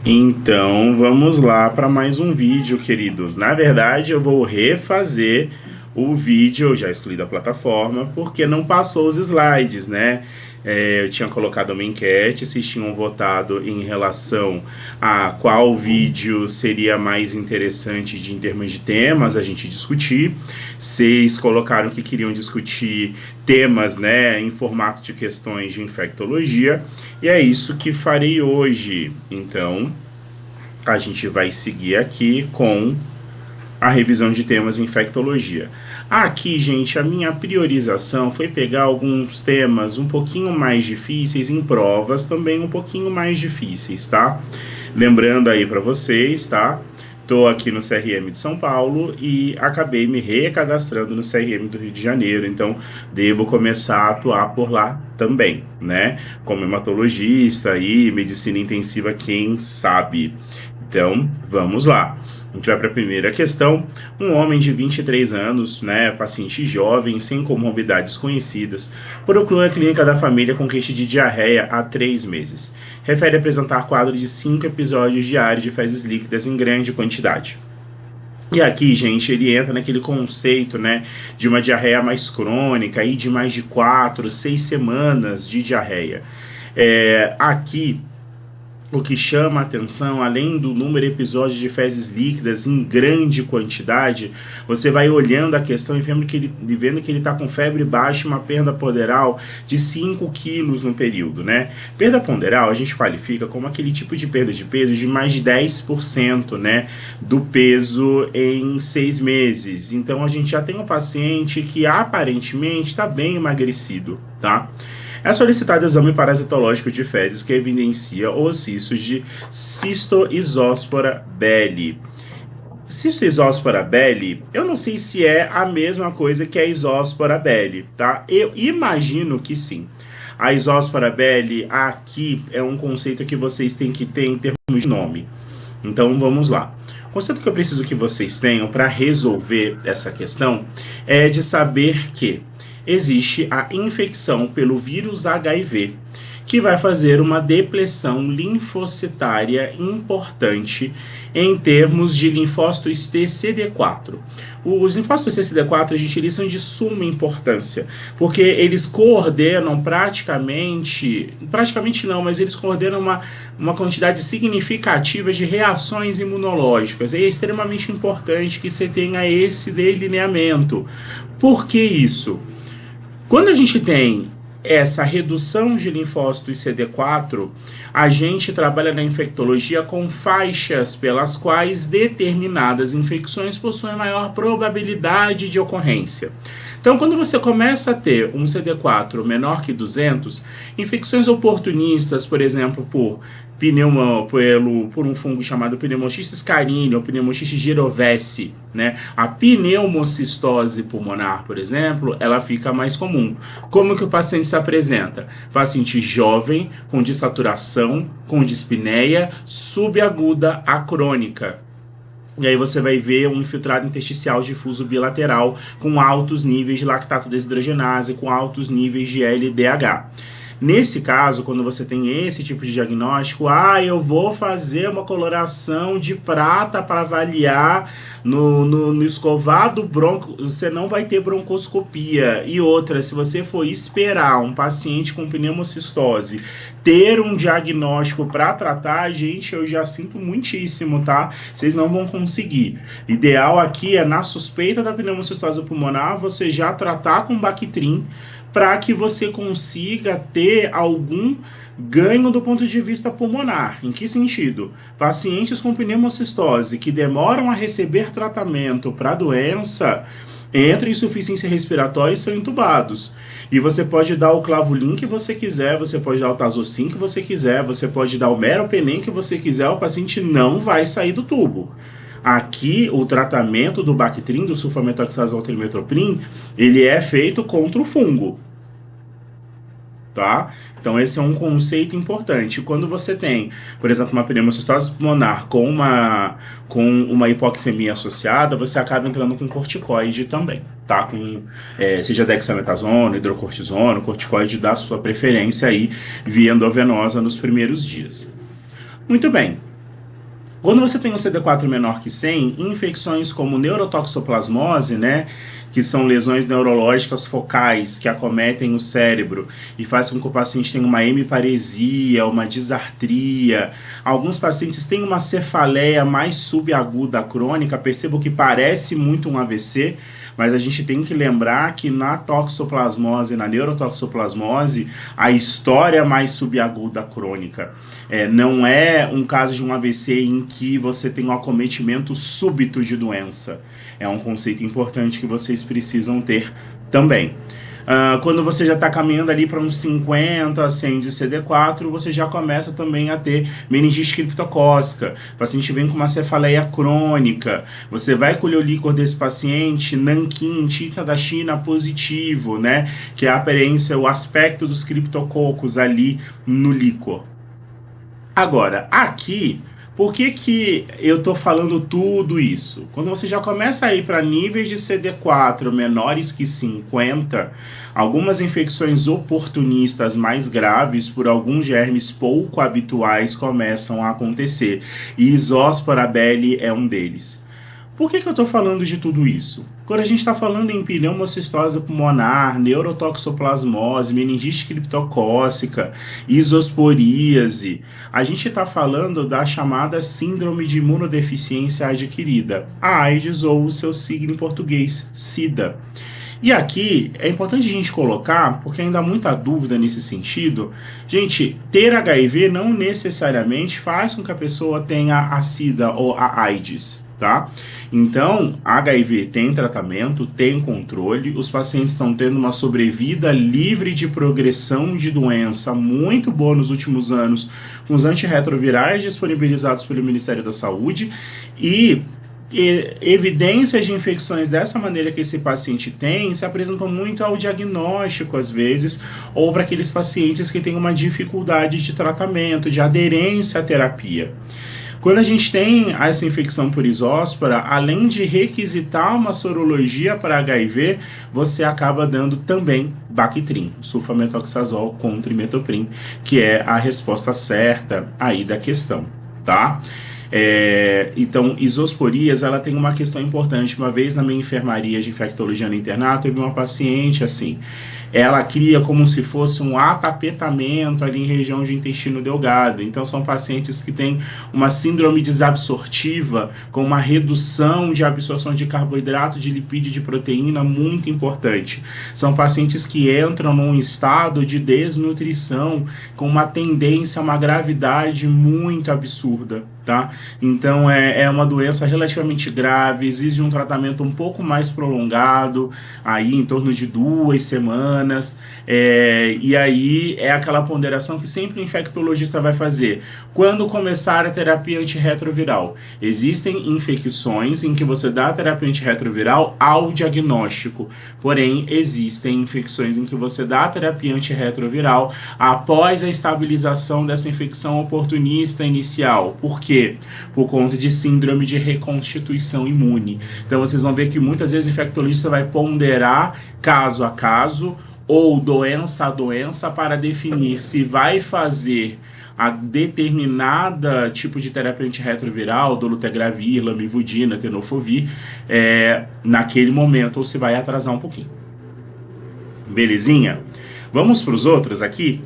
Então vamos lá para mais um vídeo, queridos. Na verdade, eu vou refazer o vídeo, eu já excluí da plataforma, porque não passou os slides, né? Eu tinha colocado uma enquete, vocês tinham votado em relação a qual vídeo seria mais interessante em termos de temas a gente discutir. Vocês colocaram que queriam discutir temas, né, em formato de questões de infectologia, e é isso que farei hoje. Então, a gente vai seguir aqui com a revisão de temas em infectologia. Aqui, gente, a minha priorização foi pegar alguns temas um pouquinho mais difíceis em provas, também um pouquinho mais difíceis, tá? Lembrando aí para vocês, tá? Estou aqui no CRM de São Paulo e acabei me recadastrando no CRM do Rio de Janeiro, então devo começar a atuar por lá também, né? Como hematologista e medicina intensiva, quem sabe. Então, vamos lá. A gente vai para a primeira questão. Um homem de 23 anos, né, paciente jovem, sem comorbidades conhecidas, procurou a clínica da família com queixa de diarreia há 3 meses. Refere apresentar quadro de 5 episódios diários de fezes líquidas em grande quantidade. E aqui, gente, ele entra naquele conceito, né, de uma diarreia mais crônica e de mais de 4, 6 semanas de diarreia. Aqui, o que chama a atenção, além do número de episódios de fezes líquidas em grande quantidade, você vai olhando a questão e vendo que ele está com febre baixa e uma perda ponderal de 5 quilos no período, né? Perda ponderal a gente qualifica como aquele tipo de perda de peso de mais de 10%, né, do peso em 6 meses. Então a gente já tem um paciente que aparentemente está bem emagrecido, tá? É solicitado exame parasitológico de fezes que evidencia os cistos de Cystoisospora belli. Cystoisospora belli, eu não sei se é a mesma coisa que a Isospora belli, tá? Eu imagino que sim. A Isospora belli aqui é um conceito que vocês têm que ter em termos de nome. Então vamos lá. O conceito que eu preciso que vocês tenham para resolver essa questão é de saber que existe a infecção pelo vírus HIV, que vai fazer uma depressão linfocitária importante em termos de linfócitos TCD4. Os linfócitos TCD4, gente, eles são de suma importância, porque eles coordenam praticamente não, mas eles coordenam uma quantidade significativa de reações imunológicas. É extremamente importante que você tenha esse delineamento. Por que isso? Quando a gente tem essa redução de linfócitos CD4, a gente trabalha na infectologia com faixas pelas quais determinadas infecções possuem maior probabilidade de ocorrência. Então, quando você começa a ter um CD4 menor que 200, infecções oportunistas, por exemplo, por um fungo chamado Pneumocystis carinii ou Pneumocystis girovesi, né? A pneumocistose pulmonar, por exemplo, ela fica mais comum. Como que o paciente se apresenta? Paciente jovem, com dissaturação, com dispneia subaguda a crônica. E aí você vai ver um infiltrado intersticial difuso bilateral com altos níveis de lactato desidrogenase, com altos níveis de LDH. Nesse caso, quando você tem esse tipo de diagnóstico, eu vou fazer uma coloração de prata para avaliar no escovado bronco, você não vai ter broncoscopia. E outra, se você for esperar um paciente com pneumocistose ter um diagnóstico para tratar, gente, eu já sinto muitíssimo, tá? Vocês não vão conseguir. Ideal aqui é, na suspeita da pneumocistose pulmonar, você já tratar com Bactrim, para que você consiga ter algum ganho do ponto de vista pulmonar. Em que sentido? Pacientes com pneumocistose que demoram a receber tratamento para a doença entram em insuficiência respiratória e são entubados. E você pode dar o Clavulin que você quiser, você pode dar o Tazocin que você quiser, você pode dar o Meropenem que você quiser, o paciente não vai sair do tubo. Aqui, o tratamento do Bactrim, do sulfametoxazol trimethoprim, ele é feito contra o fungo, tá? Então esse é um conceito importante. Quando você tem, por exemplo, uma pneumocistose pulmonar com uma hipoxemia associada, você acaba entrando com corticoide também, tá? Seja dexametasona, hidrocortisona, corticoide da sua preferência aí, via endovenosa nos primeiros dias. Muito bem. Quando você tem um CD4 menor que 100, infecções como neurotoxoplasmose, né, que são lesões neurológicas focais que acometem o cérebro e faz com que o paciente tenha uma hemiparesia, uma disartria. Alguns pacientes têm uma cefaleia mais subaguda crônica, percebo que parece muito um AVC, mas a gente tem que lembrar que na toxoplasmose, na neurotoxoplasmose, a história é mais subaguda crônica. Não é um caso de um AVC em que você tem um acometimento súbito de doença. É um conceito importante que vocês precisam ter também. Quando você já está caminhando ali para uns 50 a 100 de CD4, você já começa também a ter meningite criptocócica. O paciente vem com uma cefaleia crônica. Você vai colher o líquor desse paciente, nanquim, tinta da China positivo, né? Que é a aparência, o aspecto dos criptococos ali no líquor. Agora, aqui, por que eu estou falando tudo isso? Quando você já começa a ir para níveis de CD4 menores que 50, algumas infecções oportunistas mais graves por alguns germes pouco habituais começam a acontecer. E Isospora belli é um deles. Por que eu estou falando de tudo isso? Quando a gente está falando em pneumocistose pulmonar, neurotoxoplasmose, meningite criptocócica, isosporíase, a gente está falando da chamada síndrome de imunodeficiência adquirida, a AIDS ou o seu signo em português, SIDA. E aqui é importante a gente colocar, porque ainda há muita dúvida nesse sentido, gente, ter HIV não necessariamente faz com que a pessoa tenha a SIDA ou a AIDS. Tá? Então, HIV tem tratamento, tem controle, os pacientes estão tendo uma sobrevida livre de progressão de doença muito boa nos últimos anos, com os antirretrovirais disponibilizados pelo Ministério da Saúde e evidências de infecções dessa maneira que esse paciente tem se apresentam muito ao diagnóstico, às vezes, ou para aqueles pacientes que têm uma dificuldade de tratamento, de aderência à terapia. Quando a gente tem essa infecção por Isospora, além de requisitar uma sorologia para HIV, você acaba dando também Bactrim, sulfametoxazol contra imetoprim, que é a resposta certa aí da questão, tá? Então, isosporias, ela tem uma questão importante. Uma vez na minha enfermaria de infectologia no internato, teve uma paciente assim, ela cria como se fosse um atapetamento ali em região de intestino delgado. Então são pacientes que têm uma síndrome desabsortiva com uma redução de absorção de carboidrato, de lipídio, de proteína muito importante. São pacientes que entram num estado de desnutrição com uma tendência a uma gravidade muito absurda. Tá? Então é uma doença relativamente grave, exige um tratamento um pouco mais prolongado, aí em torno de 2 semanas, e aí é aquela ponderação que sempre o infectologista vai fazer. Quando começar a terapia antirretroviral? Existem infecções em que você dá a terapia antirretroviral ao diagnóstico, porém existem infecções em que você dá a terapia antirretroviral após a estabilização dessa infecção oportunista inicial. Por quê? Por conta de síndrome de reconstituição imune. Então vocês vão ver que muitas vezes o infectologista vai ponderar caso a caso ou doença a doença para definir se vai fazer a determinada tipo de terapia antirretroviral, dolutegravir, lamivudina, tenofovir, naquele momento, ou se vai atrasar um pouquinho. Belezinha? Vamos para os outros aqui.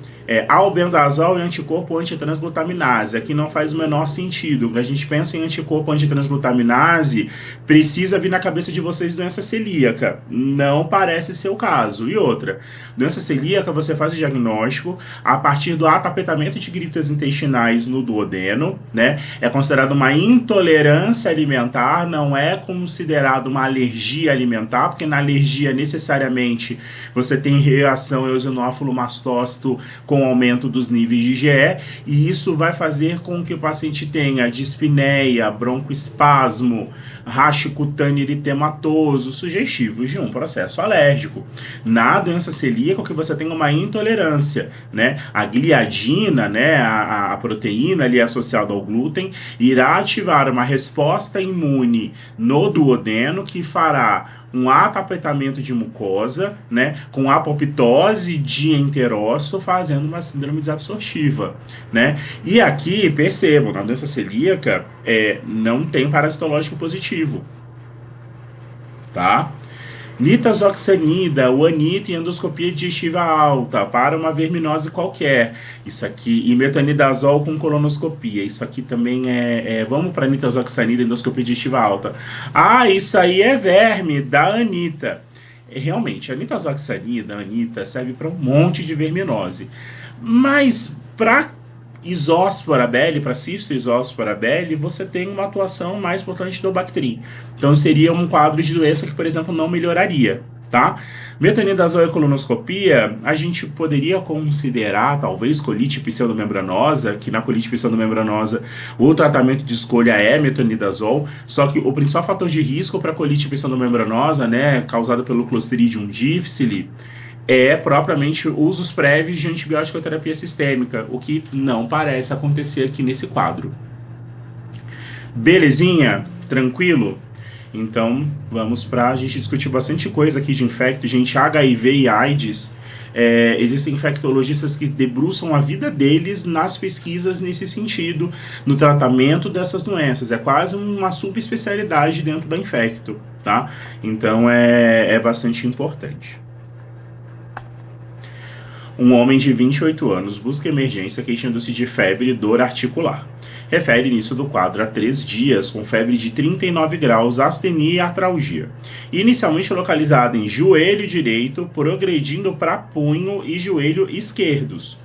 Albendazol e anticorpo antitransglutaminase. Aqui não faz o menor sentido. Quando a gente pensa em anticorpo antitransglutaminase, precisa vir na cabeça de vocês doença celíaca. Não parece ser o caso. E outra, doença celíaca você faz o diagnóstico a partir do atapetamento de gritas intestinais no duodeno, né? É considerado uma intolerância alimentar, não é considerado uma alergia alimentar, porque na alergia necessariamente você tem reação eosinófilo mastócito com aumento dos níveis de IgE, e isso vai fazer com que o paciente tenha dispneia, broncoespasmo, racho cutâneo eritematoso, sugestivos de um processo alérgico. Na doença celíaca, que você tem uma intolerância, né? A gliadina, né, a proteína ali associada ao glúten, irá ativar uma resposta imune no duodeno que fará um atapetamento de mucosa, né, com apoptose de enterócito, fazendo uma síndrome desabsortiva, né? E aqui, percebam, na doença celíaca, não tem parasitológico positivo, tá? Nitazoxanida, o anita e endoscopia digestiva alta para uma verminose qualquer. Isso aqui, e metanidazol com colonoscopia. Isso aqui também vamos para nitazoxanida, endoscopia digestiva alta. Ah, isso aí é verme da anita. Realmente, a nitazoxanida, a anita, serve para um monte de verminose. Mas para Isóspora Belli, para cisto Isóspora Belli, você tem uma atuação mais potente do Bactrim. Então seria um quadro de doença que, por exemplo, não melhoraria, tá? Metanidazol e colonoscopia, a gente poderia considerar, talvez, colite pseudomembranosa, que na colite pseudomembranosa o tratamento de escolha é metanidazol, só que o principal fator de risco para colite pseudomembranosa, né, causada pelo Clostridium difficile, propriamente usos prévios de antibiótico terapia sistêmica, o que não parece acontecer aqui nesse quadro. Belezinha? Tranquilo? Então, vamos para a gente discutir bastante coisa aqui de infecto, gente. HIV e AIDS. Existem infectologistas que debruçam a vida deles nas pesquisas nesse sentido, no tratamento dessas doenças. É quase uma subespecialidade dentro da infecto, tá? Então, é bastante importante. Um homem de 28 anos busca emergência queixando-se de febre e dor articular. Refere início do quadro há 3 dias, com febre de 39 graus, astenia e artralgia. Inicialmente localizada em joelho direito, progredindo para punho e joelho esquerdos.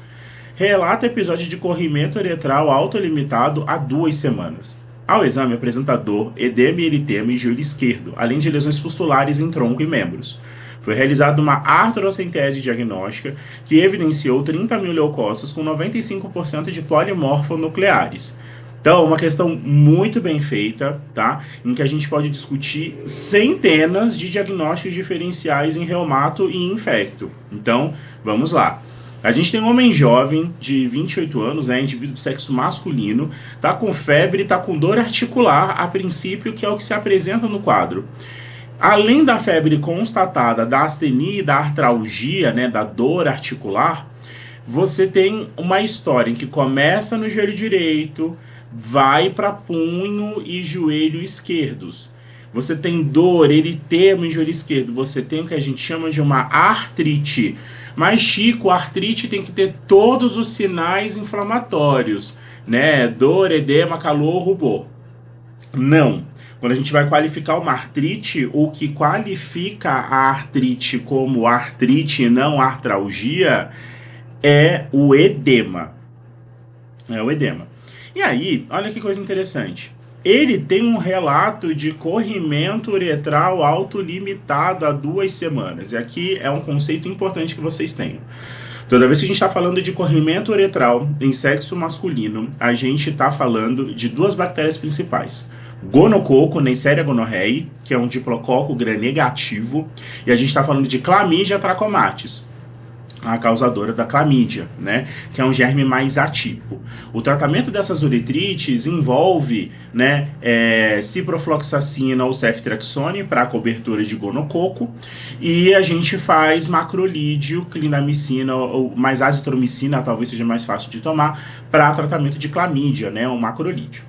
Relata episódio de corrimento uretral autolimitado há 2 semanas. Ao exame, apresenta dor, edema e eritema em joelho esquerdo, além de lesões pustulares em tronco e membros. Foi realizada uma artrocentese diagnóstica que evidenciou 30 mil leucócitos com 95% de polimorfonucleares. Então, uma questão muito bem feita, tá? Em que a gente pode discutir centenas de diagnósticos diferenciais em reumato e infecto. Então, vamos lá. A gente tem um homem jovem de 28 anos, né, indivíduo do sexo masculino, tá com febre, tá com dor articular, a princípio, que é o que se apresenta no quadro. Além da febre constatada, da astenia e da artralgia, né, da dor articular, você tem uma história em que começa no joelho direito, vai para punho e joelho esquerdos. Você tem dor, eritema em joelho esquerdo, você tem o que a gente chama de uma artrite. Mas, Chico, a artrite tem que ter todos os sinais inflamatórios, né? Dor, edema, calor, rubor. Não. Quando a gente vai qualificar uma artrite, o que qualifica a artrite como artrite e não artralgia é o edema. É o edema. E aí, olha que coisa interessante. Ele tem um relato de corrimento uretral autolimitado há 2 semanas. E aqui é um conceito importante que vocês tenham. Toda vez que a gente está falando de corrimento uretral em sexo masculino, a gente está falando de 2 bactérias principais. Gonococo, Neisseria gonorrhoeae, que é um diplococo gram-negativo, e a gente está falando de Chlamydia trachomatis, a causadora da clamídia, né, que é um germe mais atípico. O tratamento dessas uretrites envolve, né, ciprofloxacina ou ceftriaxone para cobertura de gonococo, e a gente faz macrolídeo, clindamicina ou mais azitromicina, talvez seja mais fácil de tomar, para tratamento de clamídia, né, um macrolídeo.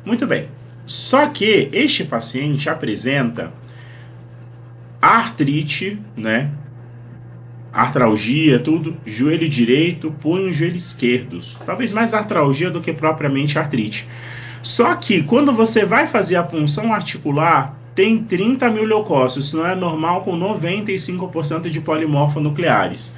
Muito bem. Só que este paciente apresenta artrite, né? Artralgia, tudo, joelho direito, punho e joelho esquerdos. Talvez mais artralgia do que propriamente artrite. Só que quando você vai fazer a punção articular, tem 30 mil leucócitos, isso não é normal, com 95% de polimorfonucleares.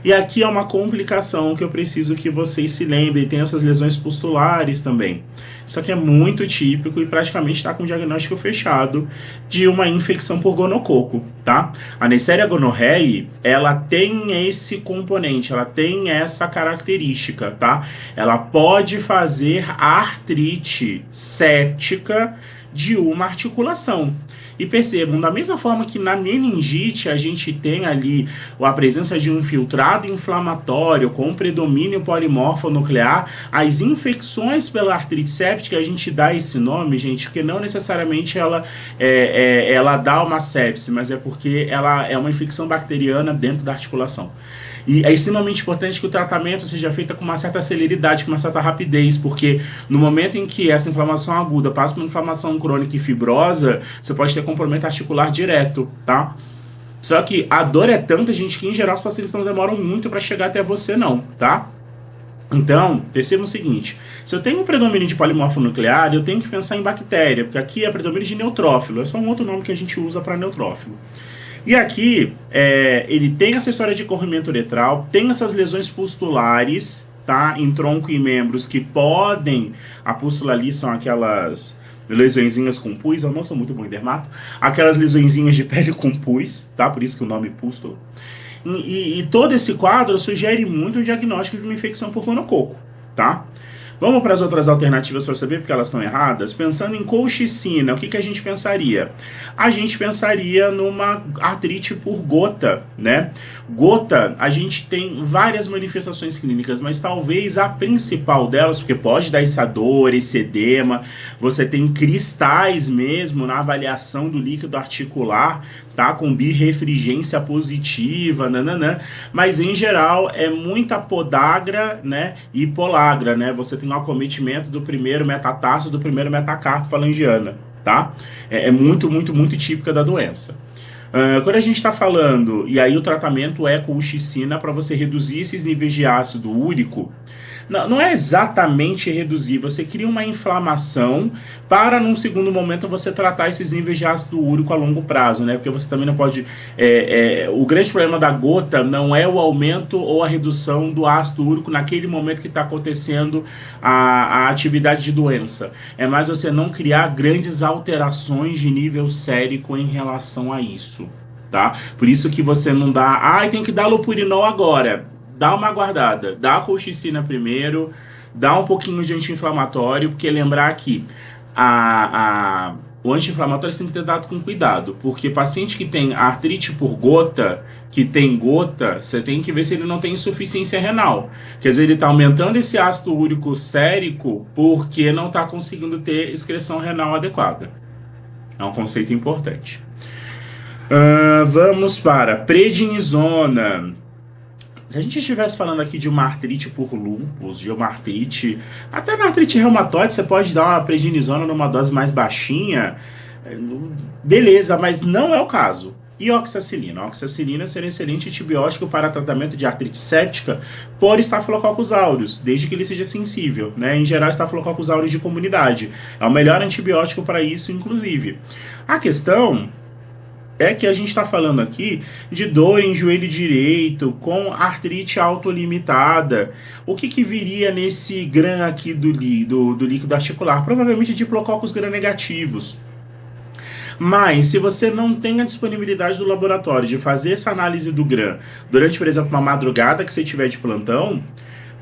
E aqui é uma complicação que eu preciso que vocês se lembrem, tem essas lesões pustulares também. Isso aqui é muito típico e praticamente está com o diagnóstico fechado de uma infecção por gonococo, tá? A Neisseria gonorrhoeae, ela tem esse componente, ela tem essa característica, tá? Ela pode fazer artrite séptica de uma articulação. E percebam, da mesma forma que na meningite a gente tem ali a presença de um infiltrado inflamatório com predomínio polimorfo nuclear, as infecções pela artrite séptica, a gente dá esse nome, gente, porque não necessariamente ela dá uma sepse, mas é porque ela é uma infecção bacteriana dentro da articulação. E é extremamente importante que o tratamento seja feito com uma certa celeridade, com uma certa rapidez, porque no momento em que essa inflamação aguda passa por uma inflamação crônica e fibrosa, você pode ter comprometimento articular direto, tá? Só que a dor é tanta, gente, que em geral os pacientes não demoram muito para chegar até você não, tá? Então, perceba o seguinte, se eu tenho um predomínio de polimorfo nuclear, eu tenho que pensar em bactéria, porque aqui é predomínio de neutrófilo, é só um outro nome que a gente usa para neutrófilo. E aqui, ele tem essa história de corrimento uretral, tem essas lesões pustulares, tá? Em tronco e membros que podem, a pústula ali são aquelas lesõezinhas com pus, eu não sou muito bom em dermato, aquelas lesõezinhas de pele com pus, tá? Por isso que o nome pústula. E todo esse quadro sugere muito o diagnóstico de uma infecção por gonococo, tá? Vamos para as outras alternativas para saber porque elas estão erradas? Pensando em colchicina, o que a gente pensaria? A gente pensaria numa artrite por gota, né? Gota, a gente tem várias manifestações clínicas, mas talvez a principal delas, porque pode dar essa dor, esse edema, você tem cristais mesmo na avaliação do líquido articular, tá? Com birrefringência positiva, nananã, mas em geral é muita podagra, né? E polagra, né? Você tem um acometimento do primeiro metatarso, do primeiro metacarpo falangiana, tá? É muito, muito, muito típica da doença. Quando a gente está falando, e aí o tratamento é colchicina para você reduzir esses níveis de ácido úrico, não é exatamente reduzir, você cria uma inflamação para, num segundo momento, você tratar esses níveis de ácido úrico a longo prazo, né? Porque você também não pode... o grande problema da gota não é o aumento ou a redução do ácido úrico naquele momento que está acontecendo a atividade de doença. É mais você não criar grandes alterações de nível sérico em relação a isso, tá? Por isso que você não dá... tem que dar lopurinol agora. Dá uma guardada, dá a colchicina primeiro, dá um pouquinho de anti-inflamatório, porque lembrar que o anti-inflamatório tem que ter dado com cuidado, porque paciente que tem artrite por gota, que tem gota, você tem que ver se ele não tem insuficiência renal. Quer dizer, ele está aumentando esse ácido úrico sérico porque não está conseguindo ter excreção renal adequada. É um conceito importante. Vamos para prednisona. Se a gente estivesse falando aqui de uma artrite por lúpus, de uma artrite... Até na artrite reumatoide você pode dar uma prednisona numa dose mais baixinha. Beleza, mas não é o caso. E oxacilina? A oxacilina seria um excelente antibiótico para tratamento de artrite séptica por Staphylococcus aureus, desde que ele seja sensível, né? Em geral, Staphylococcus aureus de comunidade. É o melhor antibiótico para isso, inclusive. A questão... é que a gente está falando aqui de dor em joelho direito, com artrite autolimitada. O que viria nesse gram aqui do líquido articular? Provavelmente diplococcus gram-negativos. Mas, se você não tem a disponibilidade do laboratório de fazer essa análise do gram durante, por exemplo, uma madrugada que você tiver de plantão,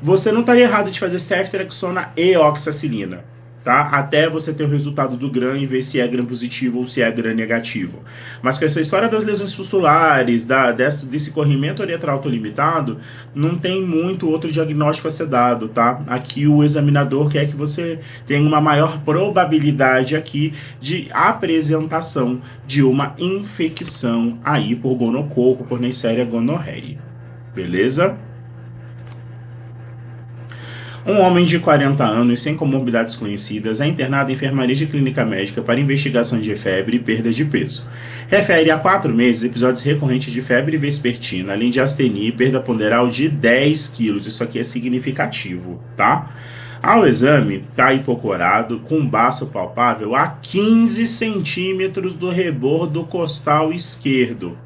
você não estaria errado de fazer ceftriaxona e oxacilina. Tá? Até você ter o resultado do gram e ver se é gram positivo ou se é gram negativo. Mas com essa história das lesões pustulares, desse corrimento uretral autolimitado, não tem muito outro diagnóstico a ser dado, tá? Aqui o examinador quer que você tenha uma maior probabilidade aqui de apresentação de uma infecção aí por gonococo, por Neisseria gonorrhoeae. Beleza? Um homem de 40 anos, sem comorbidades conhecidas, é internado em enfermaria de clínica médica para investigação de febre e perda de peso. Refere a 4 meses episódios recorrentes de febre vespertina, além de astenia e perda ponderal de 10 quilos. Isso aqui é significativo, tá? Ao exame, está hipocorado, com baço palpável a 15 centímetros do rebordo costal esquerdo.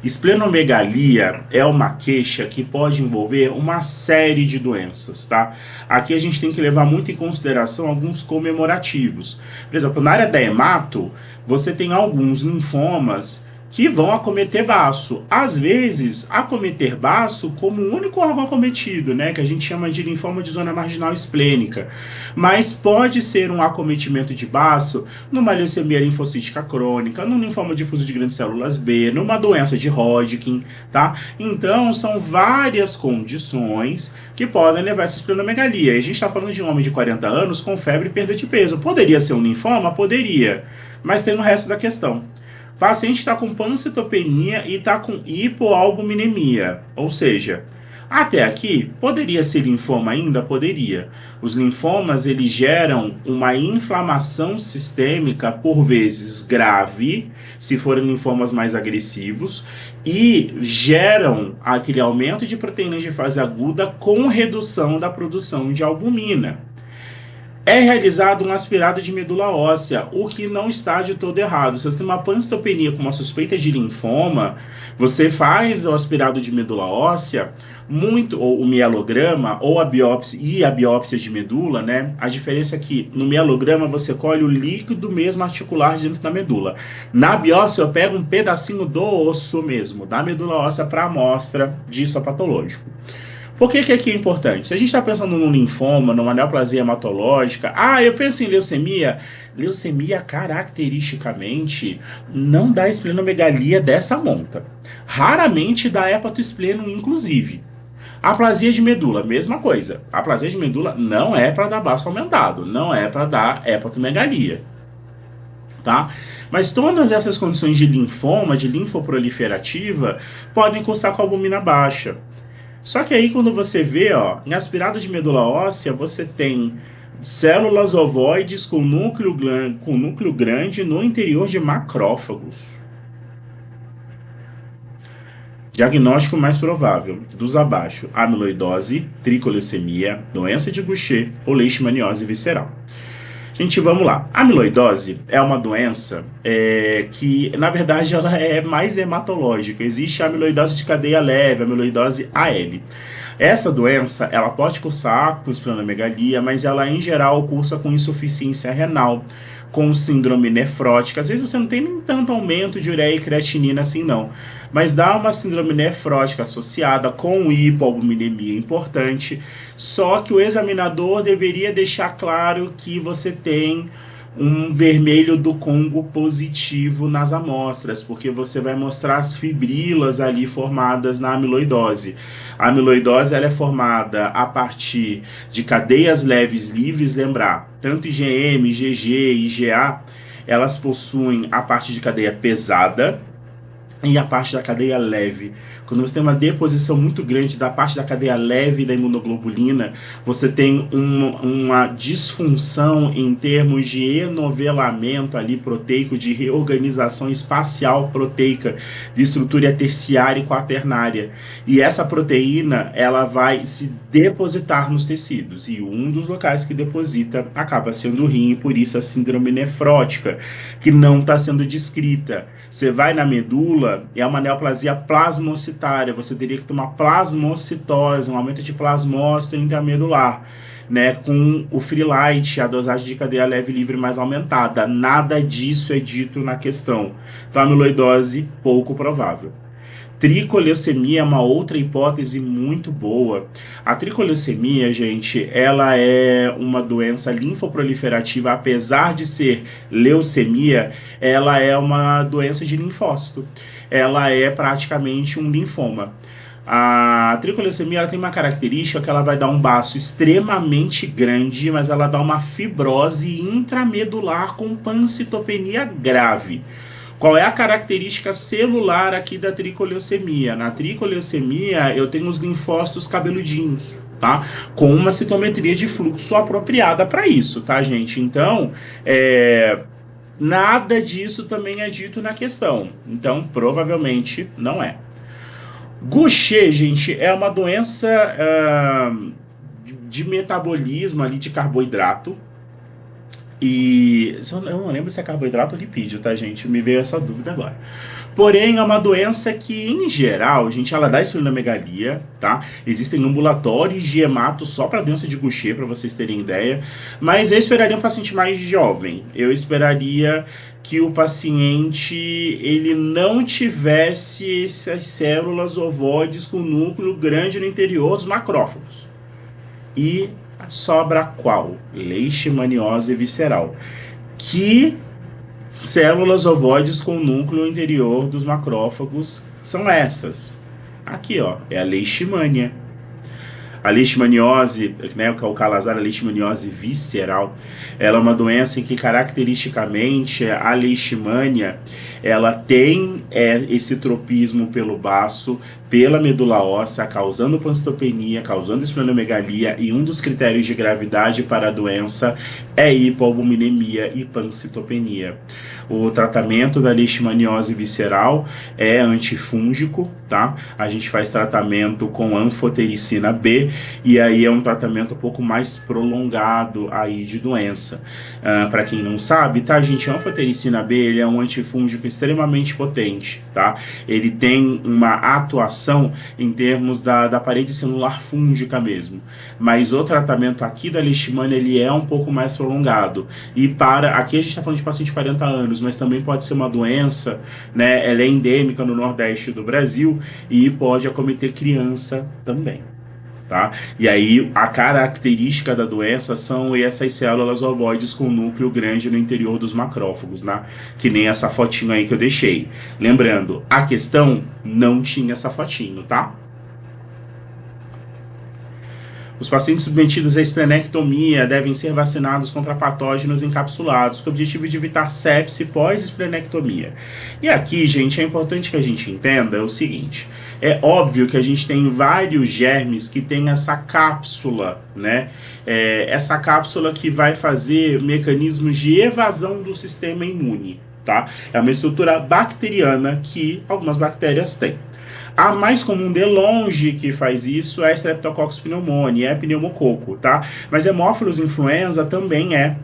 Esplenomegalia é uma queixa que pode envolver uma série de doenças, tá? Aqui a gente tem que levar muito em consideração alguns comemorativos. Por exemplo, na área da hemato, você tem alguns linfomas que vão acometer baço. Às vezes, acometer baço como o único órgão acometido, né, que a gente chama de linfoma de zona marginal esplênica. Mas pode ser um acometimento de baço numa leucemia linfocítica crônica, num linfoma difuso de grandes células B, numa doença de Hodgkin, tá? Então, são várias condições que podem levar a essa esplenomegalia. E a gente está falando de um homem de 40 anos com febre e perda de peso. Poderia ser um linfoma? Poderia. Mas tem o resto da questão. O paciente está com pancitopenia e está com hipoalbuminemia, ou seja, até aqui, poderia ser linfoma ainda? Poderia. Os linfomas, eles geram uma inflamação sistêmica, por vezes grave, se forem linfomas mais agressivos, e geram aquele aumento de proteínas de fase aguda com redução da produção de albumina. É realizado um aspirado de medula óssea, o que não está de todo errado. Se você tem uma pancitopenia com uma suspeita de linfoma, você faz o aspirado de medula óssea, ou o mielograma, ou a biópsia de medula, né? A diferença é que no mielograma você colhe o líquido mesmo articular dentro da medula. Na biópsia eu pego um pedacinho do osso mesmo, da medula óssea para amostra de histopatológico. Por que aqui é importante? Se a gente está pensando num linfoma, numa neoplasia hematológica, eu penso em leucemia. Leucemia, caracteristicamente, não dá esplenomegalia dessa monta. Raramente dá hepatoespleno, inclusive. Aplasia de medula, mesma coisa. A aplasia de medula não é para dar baço aumentado, não é para dar hepatomegalia. Tá? Mas todas essas condições de linfoma, de linfoproliferativa, podem cursar com albumina baixa. Só que aí quando você vê, em aspirado de medula óssea, você tem células ovoides com núcleo grande no interior de macrófagos. Diagnóstico mais provável, dos abaixo, amiloidose, tricoleucemia, doença de Gaucher ou leishmaniose visceral. Gente, vamos lá. A amiloidose é uma doença que, na verdade, ela é mais hematológica. Existe a amiloidose de cadeia leve, a amiloidose AL. Essa doença, ela pode cursar com esplenomegalia, mas ela, em geral, cursa com insuficiência renal, com síndrome nefrótica. Às vezes você não tem nem tanto aumento de ureia e creatinina assim, não. Mas dá uma síndrome nefrótica associada com hipoalbuminemia importante. Só que o examinador deveria deixar claro que você tem um vermelho do Congo positivo nas amostras, porque você vai mostrar as fibrilas ali formadas na amiloidose. A amiloidose ela é formada a partir de cadeias leves livres, lembrar, tanto IgM, IgG e IgA, elas possuem a parte de cadeia pesada e a parte da cadeia leve. Quando você tem uma deposição muito grande da parte da cadeia leve da imunoglobulina, você tem uma disfunção em termos de enovelamento ali proteico, de reorganização espacial proteica, de estrutura terciária e quaternária. E essa proteína, ela vai se depositar nos tecidos, e um dos locais que deposita acaba sendo o rim, e por isso a síndrome nefrótica, que não está sendo descrita. Você vai na medula, é uma neoplasia plasmocitária, você teria que tomar plasmocitose, um aumento de plasmócito intramedular, né, com o free light, a dosagem de cadeia leve livre mais aumentada. Nada disso é dito na questão. Então, amiloidose, pouco provável. Tricoleucemia é uma outra hipótese muito boa. A tricoleucemia, gente, ela é uma doença linfoproliferativa, apesar de ser leucemia, ela é uma doença de linfócito. Ela é praticamente um linfoma. A tricoleucemia ela tem uma característica que ela vai dar um baço extremamente grande, mas ela dá uma fibrose intramedular com pancitopenia grave. Qual é a característica celular aqui da tricoleucemia? Na tricoleucemia, eu tenho os linfócitos cabeludinhos, tá? Com uma citometria de fluxo apropriada para isso, tá, gente? Então, nada disso também é dito na questão. Então, provavelmente, não é. Gaucher, gente, é uma doença de metabolismo ali de carboidrato, E eu não lembro se é carboidrato ou lipídio, tá, gente? Me veio essa dúvida agora. Porém, é uma doença que, em geral, gente, ela dá esplenomegalia, tá? Existem ambulatórios de hemato só para doença de Gaucher, para vocês terem ideia. Mas eu esperaria um paciente mais jovem. Eu esperaria que o paciente ele não tivesse essas células ovoides com núcleo grande no interior dos macrófagos. E sobra qual? Leishmaniose visceral. Que células ovoides com núcleo interior dos macrófagos são essas? Aqui, ó, é a leishmania. A leishmaniose, né, que é o calazar, a leishmaniose visceral, ela é uma doença em que caracteristicamente a leishmania ela tem esse tropismo pelo baço, pela medula óssea, causando pancitopenia, causando esplenomegalia, e um dos critérios de gravidade para a doença é hipoalbuminemia e pancitopenia. O tratamento da leishmaniose visceral é antifúngico, tá? A gente faz tratamento com anfotericina B, e aí é um tratamento um pouco mais prolongado aí de doença. Para quem não sabe, tá, gente, a anfotericina B ele é um antifúngico extremamente potente, tá? Ele tem uma atuação em termos da parede celular fúngica mesmo, mas o tratamento aqui da leishmania ele é um pouco mais prolongado. E aqui a gente está falando de paciente de 40 anos, mas também pode ser uma doença, né? Ela é endêmica no Nordeste do Brasil e pode acometer criança também. Tá? E aí a característica da doença são essas células ovoides com núcleo grande no interior dos macrófagos, né? Que nem essa fotinho aí que eu deixei. Lembrando, a questão não tinha essa fotinho, tá? Os pacientes submetidos à esplenectomia devem ser vacinados contra patógenos encapsulados, com o objetivo de evitar sepse pós-esplenectomia. E aqui, gente, é importante que a gente entenda o seguinte: é óbvio que a gente tem vários germes que têm essa cápsula, né? Essa cápsula que vai fazer mecanismos de evasão do sistema imune, tá? É uma estrutura bacteriana que algumas bactérias têm. A mais comum de longe que faz isso é a Streptococcus pneumoniae, é pneumococo, tá? Mas Haemophilus influenza também é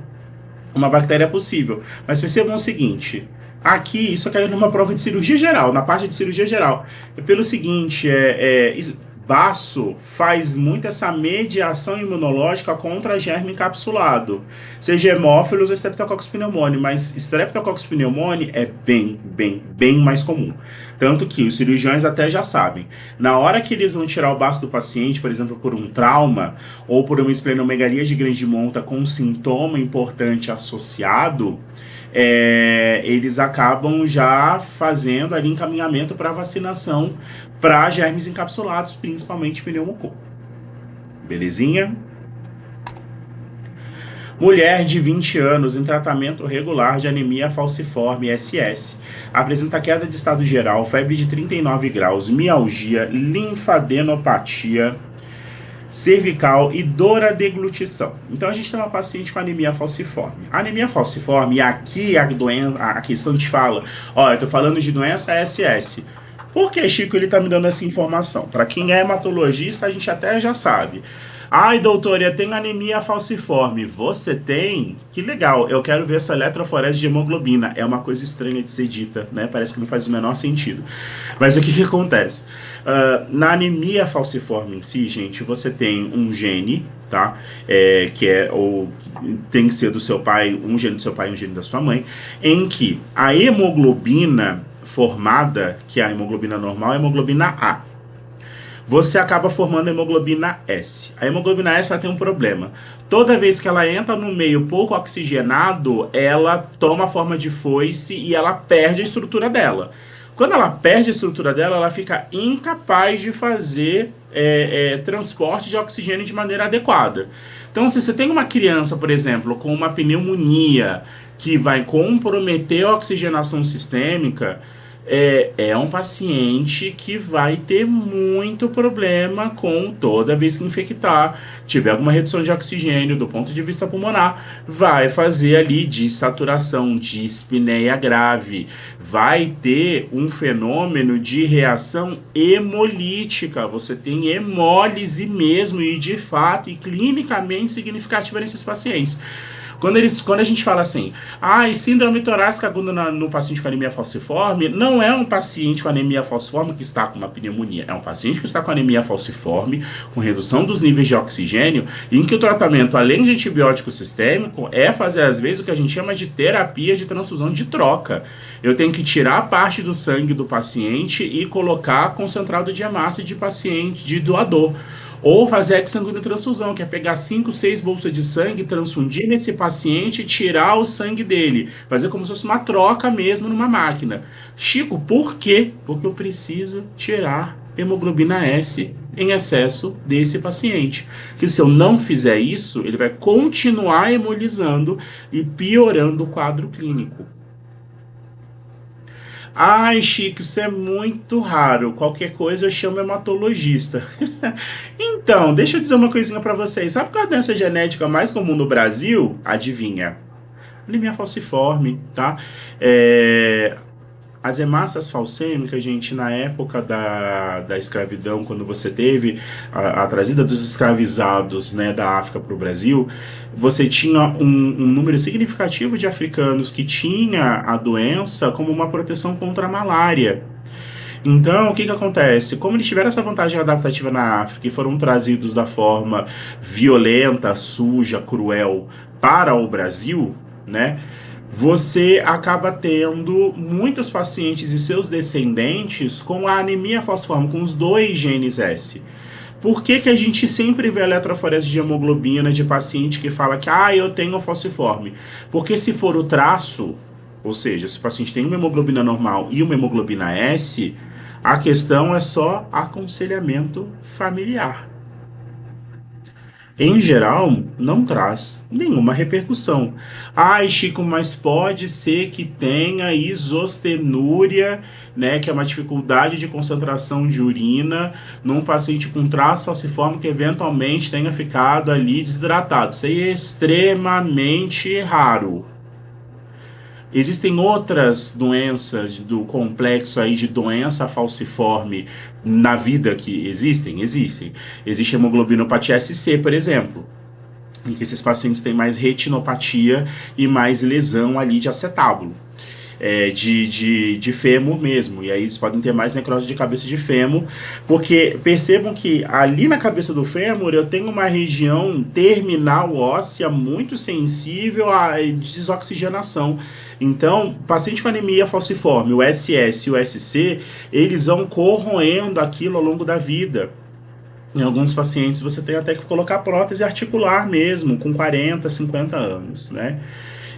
uma bactéria possível. Mas percebam o seguinte: aqui isso caiu numa prova de cirurgia geral, na parte de cirurgia geral. É pelo seguinte, baço faz muito essa mediação imunológica contra germe encapsulado, seja Haemophilus ou Streptococcus pneumoniae, mas Streptococcus pneumoniae é bem mais comum. Tanto que os cirurgiões até já sabem, na hora que eles vão tirar o baço do paciente, por exemplo, por um trauma ou por uma esplenomegalia de grande monta com um sintoma importante associado, eles acabam já fazendo ali encaminhamento para vacinação para germes encapsulados, principalmente pneumococo. Belezinha? Mulher de 20 anos em tratamento regular de anemia falciforme SS. Apresenta queda de estado geral, febre de 39 graus, mialgia, linfadenopatia cervical e dor à deglutição. Então a gente tem uma paciente com anemia falciforme. A anemia falciforme, aqui a questão te fala, ó, eu tô falando de doença SS. Por que, Chico, ele tá me dando essa informação? Para quem é hematologista, a gente até já sabe. Ai, doutor, eu tenho anemia falciforme. Você tem? Que legal, eu quero ver sua eletroforese de hemoglobina. É uma coisa estranha de ser dita, né? Parece que não faz o menor sentido. Mas o que acontece? Na anemia falciforme em si, gente, você tem um gene, tá? Tem que ser do seu pai, um gene do seu pai e um gene da sua mãe, em que a hemoglobina formada, que é a hemoglobina normal, é a hemoglobina A. Você acaba formando a hemoglobina S. A hemoglobina S ela tem um problema. Toda vez que ela entra no meio pouco oxigenado, ela toma a forma de foice e ela perde a estrutura dela. Quando ela perde a estrutura dela, ela fica incapaz de fazer transporte de oxigênio de maneira adequada. Então, se você tem uma criança, por exemplo, com uma pneumonia que vai comprometer a oxigenação sistêmica, é um paciente que vai ter muito problema com toda vez que infectar, tiver alguma redução de oxigênio do ponto de vista pulmonar, vai fazer ali dessaturação, dispneia grave, vai ter um fenômeno de reação hemolítica, você tem hemólise mesmo e de fato e clinicamente significativa nesses pacientes. Quando a gente fala assim, síndrome torácica aguda no paciente com anemia falciforme, não é um paciente com anemia falciforme que está com uma pneumonia, é um paciente que está com anemia falciforme, com redução dos níveis de oxigênio, em que o tratamento, além de antibiótico sistêmico, é fazer às vezes o que a gente chama de terapia de transfusão de troca. Eu tenho que tirar parte do sangue do paciente e colocar concentrado de hemácia de paciente, de doador. Ou fazer exsanguinotransfusão, que é pegar 5, 6 bolsas de sangue, transfundir nesse paciente e tirar o sangue dele. Fazer como se fosse uma troca mesmo numa máquina. Chico, por quê? Porque eu preciso tirar hemoglobina S em excesso desse paciente. Que se eu não fizer isso, ele vai continuar hemolizando e piorando o quadro clínico. Ai, Chico, isso é muito raro. Qualquer coisa eu chamo hematologista. Então, deixa eu dizer uma coisinha pra vocês. Sabe qual é a doença genética mais comum no Brasil? Adivinha? Anemia falciforme, tá? As hemácias falcêmicas, gente, na época da escravidão, quando você teve a trazida dos escravizados, né, da África para o Brasil, você tinha um número significativo de africanos que tinha a doença como uma proteção contra a malária. Então, o que acontece? Como eles tiveram essa vantagem adaptativa na África e foram trazidos da forma violenta, suja, cruel para o Brasil, né? Você acaba tendo muitos pacientes e seus descendentes com a anemia falciforme, com os 2 genes S. Por que a gente sempre vê eletroforese de hemoglobina de paciente que fala que eu tenho falciforme? Porque se for o traço, ou seja, se o paciente tem uma hemoglobina normal e uma hemoglobina S, a questão é só aconselhamento familiar. Em geral, não traz nenhuma repercussão. Chico, mas pode ser que tenha isostenúria, né, que é uma dificuldade de concentração de urina num paciente com traço falciforme que eventualmente tenha ficado ali desidratado. Isso aí é extremamente raro. Existem outras doenças do complexo aí de doença falciforme na vida que existem? Existem. Existe hemoglobinopatia SC, por exemplo, em que esses pacientes têm mais retinopatia e mais lesão ali de acetábulo. De fêmur mesmo, e aí eles podem ter mais necrose de cabeça de fêmur, porque percebam que ali na cabeça do fêmur eu tenho uma região terminal óssea muito sensível à desoxigenação. Então, paciente com anemia falciforme, o SS e o SC, eles vão corroendo aquilo ao longo da vida. Em alguns pacientes você tem até que colocar prótese articular mesmo, com 40, 50 anos, né?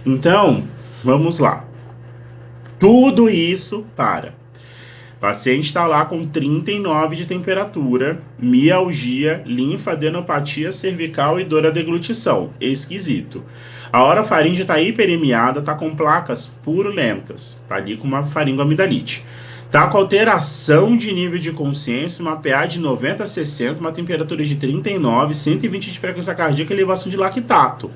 Então, vamos lá. Tudo isso para. O paciente está lá com 39 de temperatura, mialgia, linfadenopatia cervical e dor à deglutição. Esquisito. A orofaringe está hiperemiada, está com placas purulentas. Está ali com uma faringoamidalite. Está com alteração de nível de consciência, uma PA de 90 a 60, uma temperatura de 39, 120 de frequência cardíaca e elevação de lactato.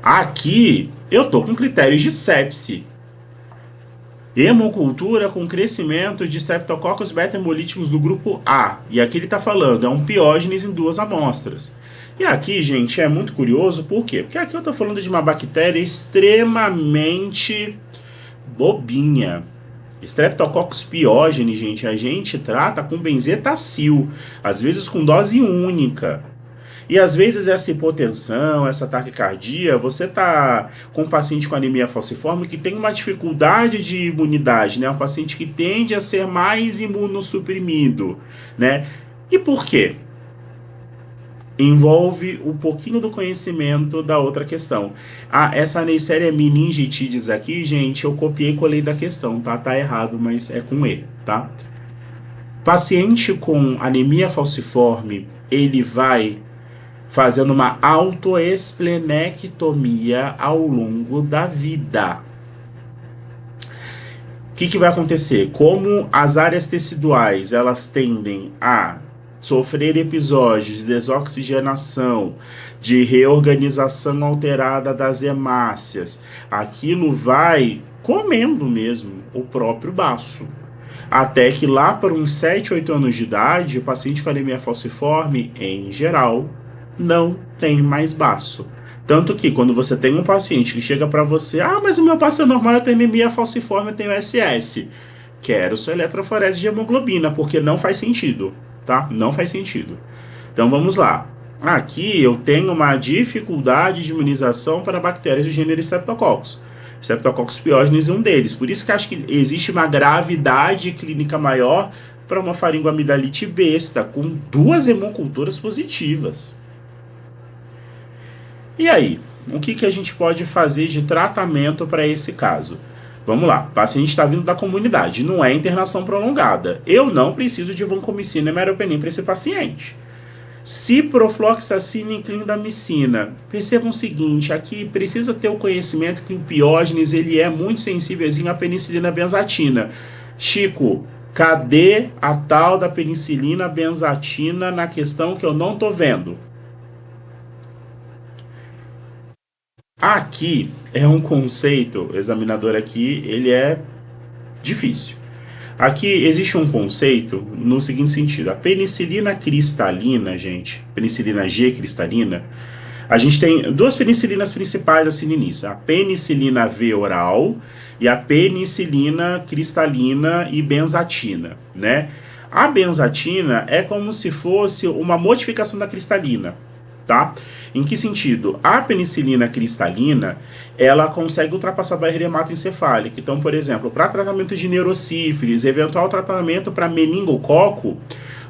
Aqui eu estou com critérios de sepse. Hemocultura com crescimento de Streptococcus beta-hemolíticos do grupo A. E aqui ele está falando, é um piógenes em 2 amostras. E aqui, gente, é muito curioso, por quê? Porque aqui eu estou falando de uma bactéria extremamente bobinha. Streptococcus piógenes, gente, a gente trata com benzetacil, às vezes com dose única. E às vezes essa hipotensão, essa taquicardia, você tá com um paciente com anemia falciforme que tem uma dificuldade de imunidade, né? Um paciente que tende a ser mais imunossuprimido, né? E por quê? Envolve um pouquinho do conhecimento da outra questão. Essa Neisseria meningitidis aqui, gente, eu copiei e colei da questão, tá? Tá errado, mas é com E, tá? Paciente com anemia falciforme, ele vai fazendo uma autoesplenectomia ao longo da vida. O que vai acontecer? Como as áreas teciduais, elas tendem a sofrer episódios de desoxigenação, de reorganização alterada das hemácias, aquilo vai comendo mesmo o próprio baço. Até que lá para uns 7, 8 anos de idade, o paciente com anemia falciforme, em geral, não tem mais baço. Tanto que quando você tem um paciente que chega para você, ah, mas o meu passo é normal, eu tenho anemia falciforme, eu tenho SS. Quero sua eletroforese de hemoglobina, porque não faz sentido, tá? Não faz sentido. Então vamos lá. Aqui eu tenho uma dificuldade de imunização para bactérias do gênero Streptococcus. Streptococcus pyogenes é um deles. Por isso que acho que existe uma gravidade clínica maior para uma faringoamidalite besta, com 2 hemoculturas positivas. E aí, o que a gente pode fazer de tratamento para esse caso? Vamos lá, o paciente está vindo da comunidade, não é internação prolongada. Eu não preciso de vancomicina e meropenem para esse paciente. Ciprofloxacina e clindamicina. Percebam o seguinte, aqui precisa ter o conhecimento que o piógenes ele é muito sensívelzinho à penicilina benzatina. Chico, cadê a tal da penicilina benzatina na questão que eu não estou vendo? Aqui é um conceito, o examinador aqui, ele é difícil. Aqui existe um conceito no seguinte sentido: a penicilina cristalina, gente, penicilina G cristalina, a gente tem 2 penicilinas principais assim no início: a penicilina V oral e a penicilina cristalina e benzatina, né? A benzatina é como se fosse uma modificação da cristalina, tá? Em que sentido? A penicilina cristalina, ela consegue ultrapassar a barreira hematoencefálica. Então, por exemplo, para tratamento de neurosífilis, eventual tratamento para meningococo,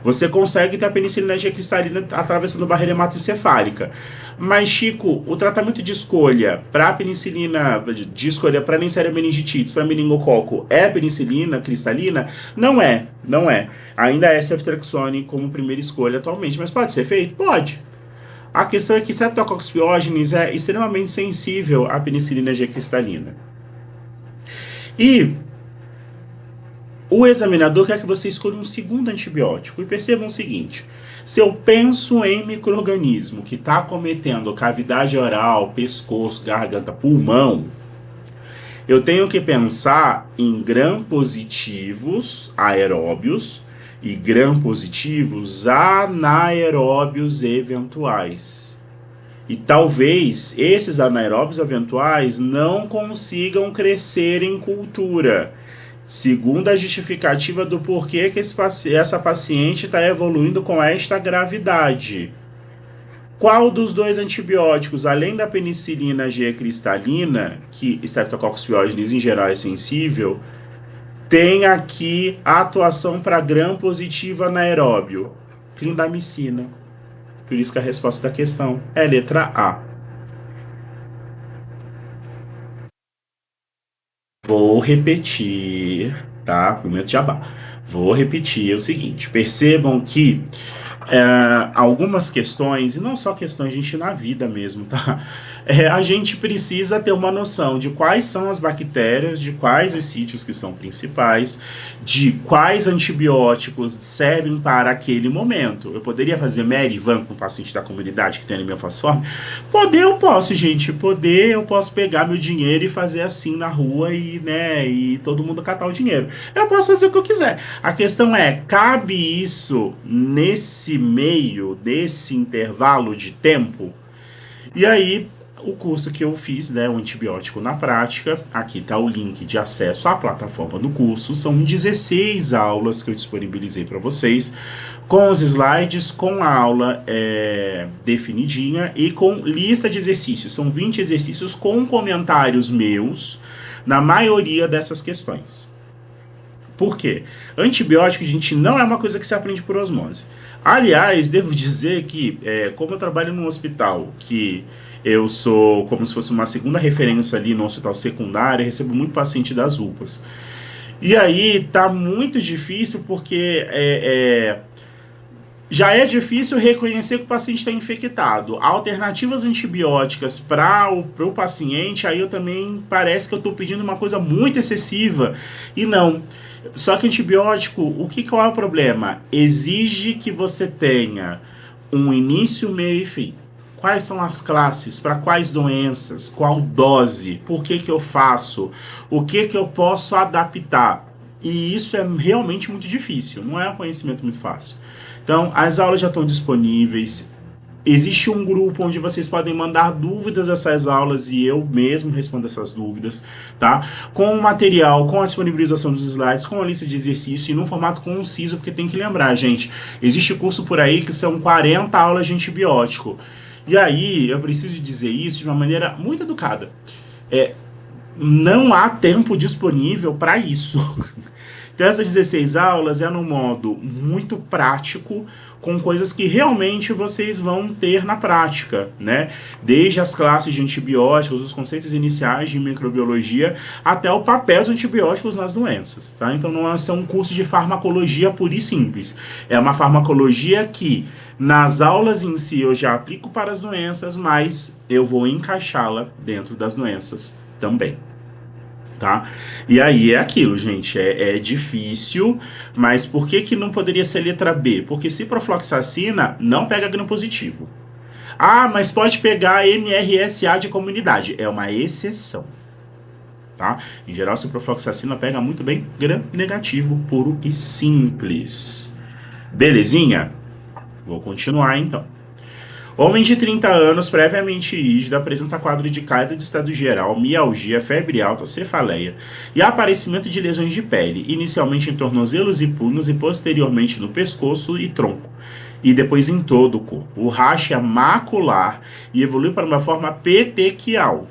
você consegue ter a penicilina G cristalina atravessando a barreira hematoencefálica. Mas, Chico, o tratamento de escolha para penicilina, de escolha para Neisseria meningitis, para meningococo, é penicilina cristalina? Não é, não é. Ainda é ceftriaxone como primeira escolha atualmente, mas pode ser feito? Pode. A questão é que Streptococcus pyogenes é extremamente sensível à penicilina G cristalina. E o examinador quer que você escolha um segundo antibiótico. E percebam o seguinte: se eu penso em micro-organismo que está acometendo cavidade oral, pescoço, garganta, pulmão, eu tenho que pensar em gram-positivos aeróbios e gram-positivos anaeróbios eventuais. E talvez esses anaeróbios eventuais não consigam crescer em cultura, segundo a justificativa do porquê que essa paciente está evoluindo com esta gravidade. Qual dos 2 antibióticos, além da penicilina G cristalina, que Streptococcus pyogenes em geral é sensível, tem aqui a atuação para gram-positiva anaeróbio? Clindamicina. Por isso que a resposta da questão é a letra A. Vou repetir, tá? Momento de jabá. Vou repetir o seguinte: percebam que algumas questões, e não só questões, a gente na vida mesmo, tá? A gente precisa ter uma noção de quais são as bactérias, de quais os sítios que são principais, de quais antibióticos servem para aquele momento. Eu poderia fazer Mary Van com o paciente da comunidade que tem anemia falciforme? Poder eu posso, gente. Poder eu posso pegar meu dinheiro e fazer assim na rua e, né, e todo mundo catar o dinheiro. Eu posso fazer o que eu quiser. A questão é, cabe isso nesse meio, desse intervalo de tempo? E aí, o curso que eu fiz, né, o antibiótico na prática, aqui está o link de acesso à plataforma do curso, são 16 aulas que eu disponibilizei para vocês, com os slides, com a aula definidinha e com lista de exercícios. São 20 exercícios com comentários meus na maioria dessas questões. Por quê? Antibiótico, gente, não é uma coisa que se aprende por osmose. Aliás, devo dizer que, como eu trabalho num hospital que eu sou como se fosse uma segunda referência ali no hospital secundário, recebo muito paciente das UPAs. E aí tá muito difícil porque já é difícil reconhecer que o paciente está infectado. Alternativas antibióticas para o paciente, aí eu também parece que eu estou pedindo uma coisa muito excessiva. E não. Só que antibiótico, qual é o problema? Exige que você tenha um início, meio e fim. Quais são as classes, para quais doenças, qual dose, por que eu faço, o que eu posso adaptar. E isso é realmente muito difícil, não é um conhecimento muito fácil. Então, as aulas já estão disponíveis. Existe um grupo onde vocês podem mandar dúvidas dessas aulas e eu mesmo respondo essas dúvidas, tá? Com o material, com a disponibilização dos slides, com a lista de exercício e num formato conciso, porque tem que lembrar, gente, existe curso por aí que são 40 aulas de antibiótico. E aí, eu preciso dizer isso de uma maneira muito educada. Não há tempo disponível para isso. Então, essas 16 aulas é no modo muito prático, com coisas que realmente vocês vão ter na prática, né? Desde as classes de antibióticos, os conceitos iniciais de microbiologia, até o papel dos antibióticos nas doenças, tá? Então, não é só um curso de farmacologia pura e simples. É uma farmacologia que, nas aulas em si, eu já aplico para as doenças, mas eu vou encaixá-la dentro das doenças também. Tá? E aí é aquilo, gente, é difícil, mas por que não poderia ser letra B? Porque ciprofloxacina não pega gram-positivo. Ah, mas pode pegar MRSA de comunidade, é uma exceção. Tá? Em geral, ciprofloxacina pega muito bem gram-negativo, puro e simples. Belezinha? Vou continuar então. Homem de 30 anos, previamente rígido, apresenta quadro de queda de estado geral, mialgia, febre alta, cefaleia e aparecimento de lesões de pele, inicialmente em tornozelos e punhos e posteriormente no pescoço e tronco, e depois em todo o corpo. O racho é macular e evolui para uma forma petequial.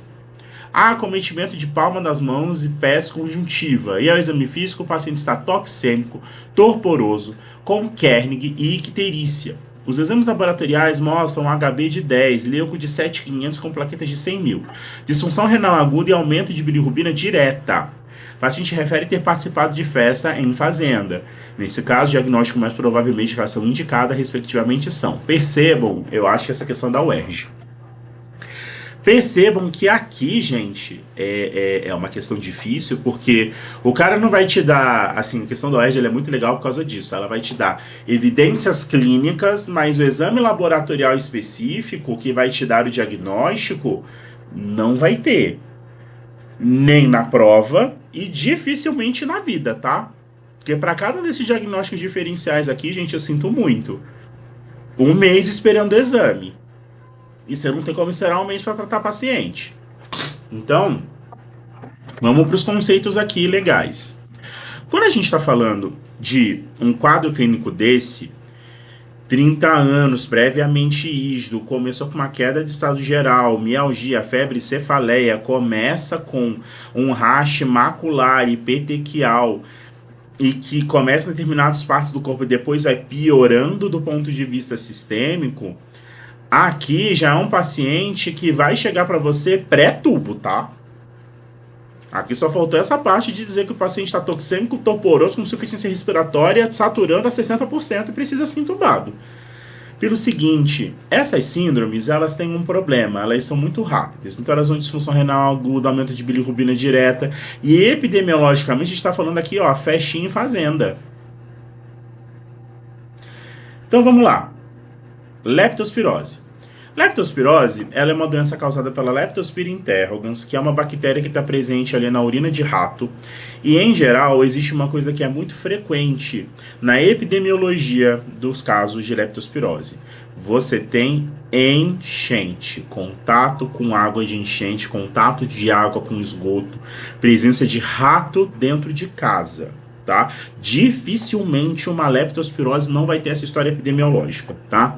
Há acometimento de palma das mãos e pés conjuntiva, e ao exame físico o paciente está toxêmico, torporoso, com Kernig e icterícia. Os exames laboratoriais mostram HB de 10, leuco de 7.500 com plaquetas de 100.000, disfunção renal aguda e aumento de bilirrubina direta. O paciente refere ter participado de festa em fazenda. Nesse caso, o diagnóstico mais provavelmente medicação indicada, respectivamente, são. Percebam, eu acho que essa questão da UERJ. Percebam que aqui, gente, é uma questão difícil, porque o cara não vai te dar, assim, a questão da UERJ ela é muito legal por causa disso, ela vai te dar evidências clínicas, mas o exame laboratorial específico que vai te dar o diagnóstico, não vai ter. Nem na prova e dificilmente na vida, tá? Porque para cada desses diagnósticos diferenciais aqui, gente, eu sinto muito. 1 mês esperando o exame. E você não tem como esperar 1 mês para tratar paciente. Então, vamos para os conceitos aqui legais. Quando a gente está falando de um quadro clínico desse, 30 anos, previamente rígido, começou com uma queda de estado geral, mialgia, febre, cefaleia, começa com um rash macular e petequial, e que começa em determinadas partes do corpo e depois vai piorando do ponto de vista sistêmico, aqui já é um paciente que vai chegar para você pré-tubo, tá? Aqui só faltou essa parte de dizer que o paciente está toxêmico, torporoso, com insuficiência respiratória, saturando a 60% e precisa ser intubado. Pelo seguinte, essas síndromes, elas têm um problema, elas são muito rápidas. Então elas vão disfunção renal aguda, aumento de bilirrubina direta. E epidemiologicamente a gente está falando aqui, ó, festinha em fazenda. Então vamos lá. Leptospirose. Leptospirose, ela é uma doença causada pela Leptospira interrogans, que é uma bactéria que está presente ali na urina de rato. E, em geral, existe uma coisa que é muito frequente na epidemiologia dos casos de leptospirose. Você tem enchente, contato com água de enchente, contato de água com esgoto, presença de rato dentro de casa. Tá? Dificilmente uma leptospirose não vai ter essa história epidemiológica, tá?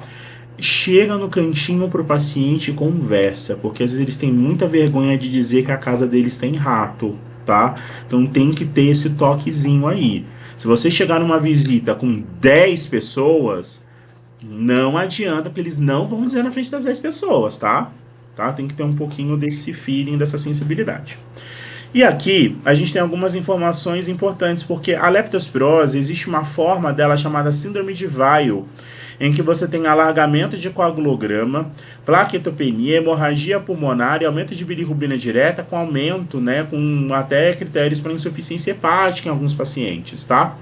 Chega no cantinho pro paciente e conversa, porque às vezes eles têm muita vergonha de dizer que a casa deles tem rato, tá? Então tem que ter esse toquezinho aí. Se você chegar numa visita com 10 pessoas, não adianta, porque eles não vão dizer na frente das 10 pessoas, tá? Tem que ter um pouquinho desse feeling, dessa sensibilidade. E aqui a gente tem algumas informações importantes, porque a leptospirose, existe uma forma dela chamada síndrome de Weil, em que você tem alargamento de coagulograma, plaquetopenia, hemorragia pulmonar e aumento de bilirrubina direta, com aumento, né, com até critérios para insuficiência hepática em alguns pacientes, tá?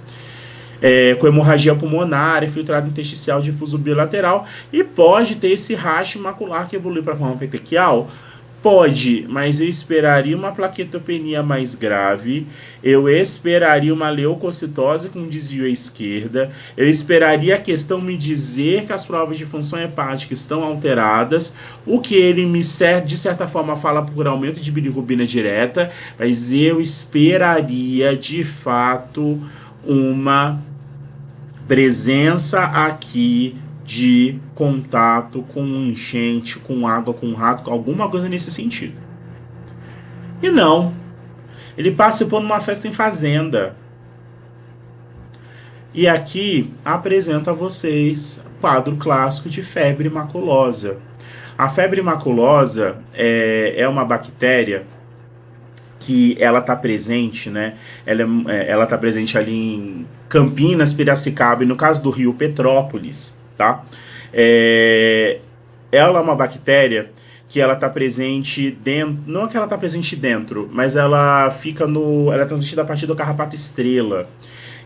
Com hemorragia pulmonar, filtrado intersticial difuso bilateral, e pode ter esse rash macular que evolui para a forma petequial, Pode, mas eu esperaria uma plaquetopenia mais grave, eu esperaria uma leucocitose com desvio à esquerda, eu esperaria a questão me dizer que as provas de função hepática estão alteradas, o que ele me, de certa forma, fala por aumento de bilirrubina direta, mas eu esperaria, de fato, uma presença aqui de contato com enchente, com água, com rato, alguma coisa nesse sentido. E não. Ele participou numa festa em fazenda. E aqui apresento a vocês o quadro clássico de febre maculosa. A febre maculosa é uma bactéria que ela está presente, né? Ela está presente ali em Campinas, Piracicaba e no caso do Rio, Petrópolis. Tá? Ela é uma bactéria que ela está presente dentro, não é que ela está presente dentro, mas ela fica ela é transmitida a partir do carrapato estrela.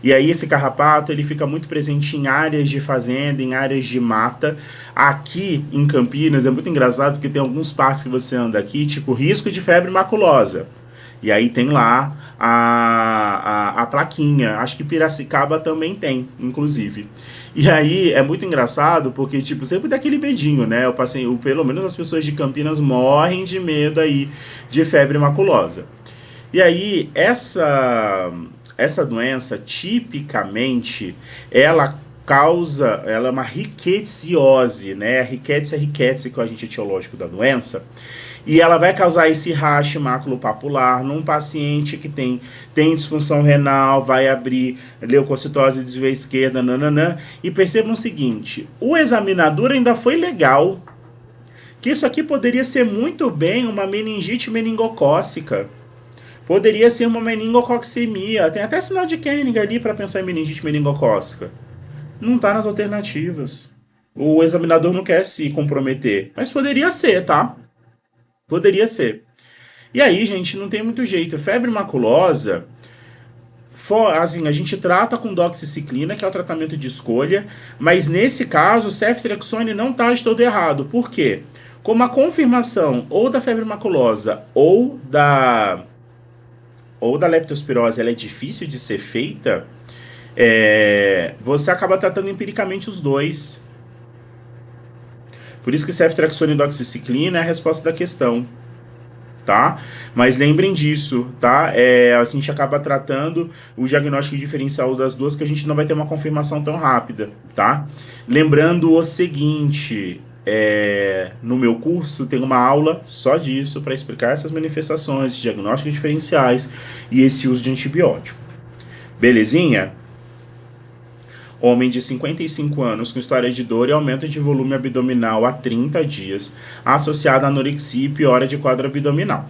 E aí esse carrapato ele fica muito presente em áreas de fazenda, em áreas de mata. Aqui em Campinas é muito engraçado porque tem alguns parques que você anda aqui, tipo risco de febre maculosa. E aí tem lá a plaquinha. Acho que Piracicaba também tem, inclusive. E aí é muito engraçado porque, tipo, sempre dá aquele medinho, né? Pelo menos as pessoas de Campinas morrem de medo aí de febre maculosa. E aí, essa doença, tipicamente, ela é uma rickettsiose, né? Ricketts é Ricketts, que é o agente etiológico da doença. E ela vai causar esse rache maculopapular num paciente que tem disfunção renal, vai abrir leucocitose, desvio à esquerda, nananã. E percebam o seguinte, o examinador ainda foi legal, que isso aqui poderia ser muito bem uma meningite meningocócica. Poderia ser uma meningococcemia. Tem até sinal de Koenig ali para pensar em meningite meningocócica. Não está nas alternativas. O examinador não quer se comprometer. Mas poderia ser, tá? Poderia ser. E aí, gente, não tem muito jeito. Febre maculosa, assim, a gente trata com doxiciclina, que é o tratamento de escolha, mas nesse caso, o ceftriaxone não está de todo errado. Por quê? Como a confirmação ou da febre maculosa ou da leptospirose ela é difícil de ser feita, você acaba tratando empiricamente os dois. Por isso que ceftriaxone e doxiciclina é a resposta da questão, tá? Mas lembrem disso, tá? A gente acaba tratando o diagnóstico diferencial das duas, que a gente não vai ter uma confirmação tão rápida, tá? Lembrando o seguinte, no meu curso tem uma aula só disso para explicar essas manifestações, diagnósticos diferenciais e esse uso de antibiótico. Belezinha? Homem de 55 anos com história de dor e aumento de volume abdominal há 30 dias, associado a anorexia e piora de quadro abdominal.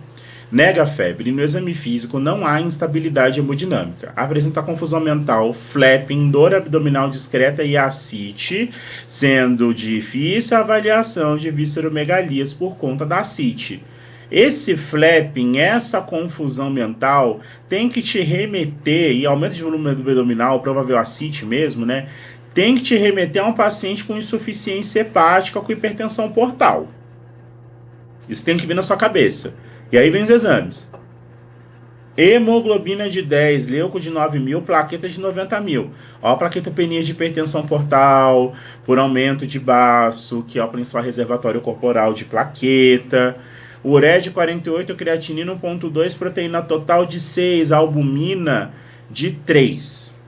Nega a febre. No exame físico não há instabilidade hemodinâmica. Apresenta confusão mental, flapping, dor abdominal discreta e ascite, sendo difícil a avaliação de visceromegalias por conta da ascite. Esse flapping, essa confusão mental, tem que te remeter, e aumento de volume abdominal, provável ascite mesmo, né? Tem que te remeter a um paciente com insuficiência hepática com hipertensão portal. Isso tem que vir na sua cabeça. E aí vem os exames. Hemoglobina de 10, leuco de 9.000, plaqueta de 90.000. Ó, a plaquetopenia de hipertensão portal, por aumento de baço, que é o principal reservatório corporal de plaqueta. Ureia de 48, creatinina 1.2, proteína total de 6, albumina de 3.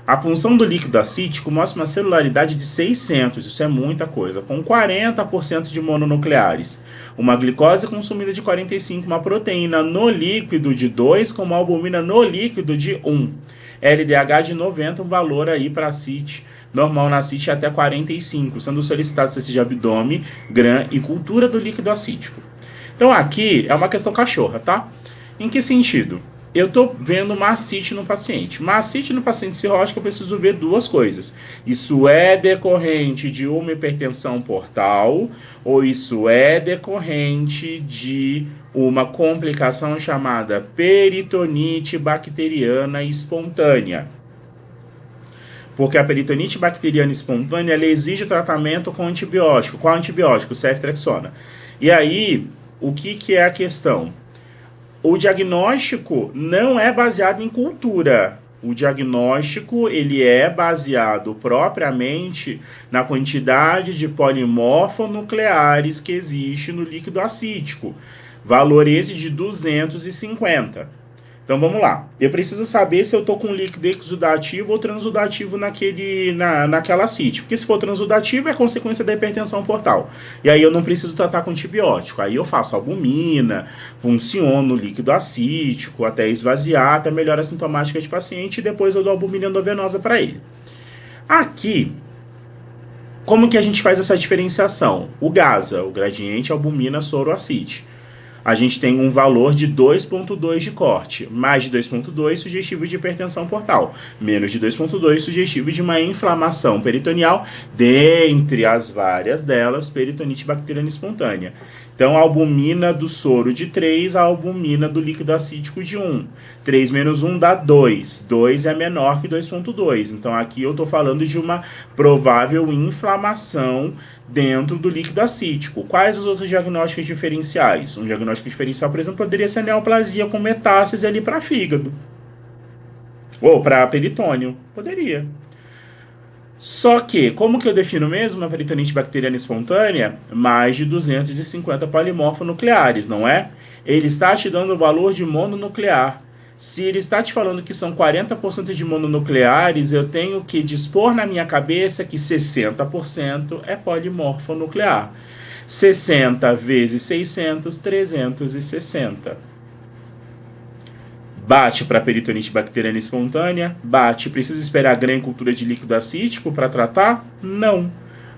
A punção do líquido acítico mostra uma celularidade de 600, isso é muita coisa, com 40% de mononucleares. Uma glicose consumida de 45, uma proteína no líquido de 2, com uma albumina no líquido de 1. LDH de 90, um valor aí para acite normal na acite até 45, sendo solicitado CC de abdômen, GRAM e cultura do líquido acítico. Então aqui é uma questão cachorra, tá? Em que sentido? Eu estou vendo uma ascite no paciente. Uma ascite no paciente cirrótico eu preciso ver duas coisas. Isso é decorrente de uma hipertensão portal ou isso é decorrente de uma complicação chamada peritonite bacteriana espontânea. Porque a peritonite bacteriana espontânea ela exige tratamento com antibiótico. Qual antibiótico? Ceftriaxona. E aí, o que é a questão? O diagnóstico não é baseado em cultura. O diagnóstico ele é baseado propriamente na quantidade de polimorfonucleares que existe no líquido acítico. Valor esse de 250. Então vamos lá. Eu preciso saber se eu estou com líquido exudativo ou transudativo naquela acite. Porque se for transudativo é consequência da hipertensão portal. E aí eu não preciso tratar com antibiótico. Aí eu faço albumina, funciono o líquido acítico até esvaziar, até melhora a sintomática de paciente e depois eu dou albumina endovenosa para ele. Aqui, como que a gente faz essa diferenciação? O GASA, o gradiente albumina-soro-acite. A gente tem um valor de 2,2 de corte, mais de 2,2 sugestivo de hipertensão portal, menos de 2,2 sugestivo de uma inflamação peritoneal, dentre as várias delas, peritonite bacteriana espontânea. Então, a albumina do soro de 3, a albumina do líquido acítico de 1. 3 menos 1 dá 2. 2 é menor que 2,2. Então, aqui eu estou falando de uma provável inflamação dentro do líquido acítico. Quais os outros diagnósticos diferenciais? Um diagnóstico diferencial, por exemplo, poderia ser a neoplasia com metástase ali para fígado. Ou para peritônio. Poderia. Só que, como que eu defino mesmo a peritonite bacteriana espontânea? Mais de 250 polimorfonucleares, não é? Ele está te dando o valor de mononuclear. Se ele está te falando que são 40% de mononucleares, eu tenho que dispor na minha cabeça que 60% é polimorfonuclear. 60 vezes 600, 360. Bate para peritonite bacteriana espontânea? Bate. Preciso esperar a grande cultura de líquido acítico para tratar? Não.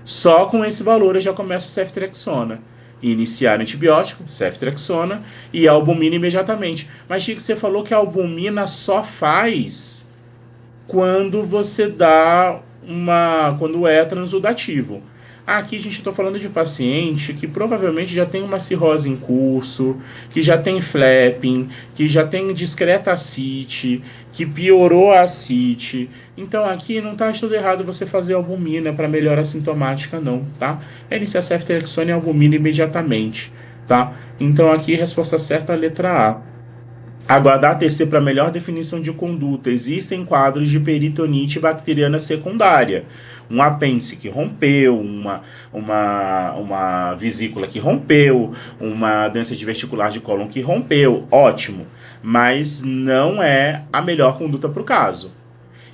Só com esse valor eu já começo ceftriaxona. Iniciar antibiótico, ceftriaxona e albumina imediatamente. Mas, Chico, você falou que a albumina só faz quando você dá quando é transudativo. Aqui a gente está falando de um paciente que provavelmente já tem uma cirrose em curso, que já tem flapping, que já tem discreta ascite, que piorou a ascite. Então aqui não está tudo errado você fazer albumina para melhorar a sintomática não, tá? É iniciar ceftriaxona e albumina imediatamente, tá? Então aqui a resposta certa é a letra A. Aguardar TC para melhor definição de conduta. Existem quadros de peritonite bacteriana secundária. Um apêndice que rompeu, uma vesícula que rompeu, uma doença diverticular de cólon que rompeu. Ótimo. Mas não é a melhor conduta para o caso.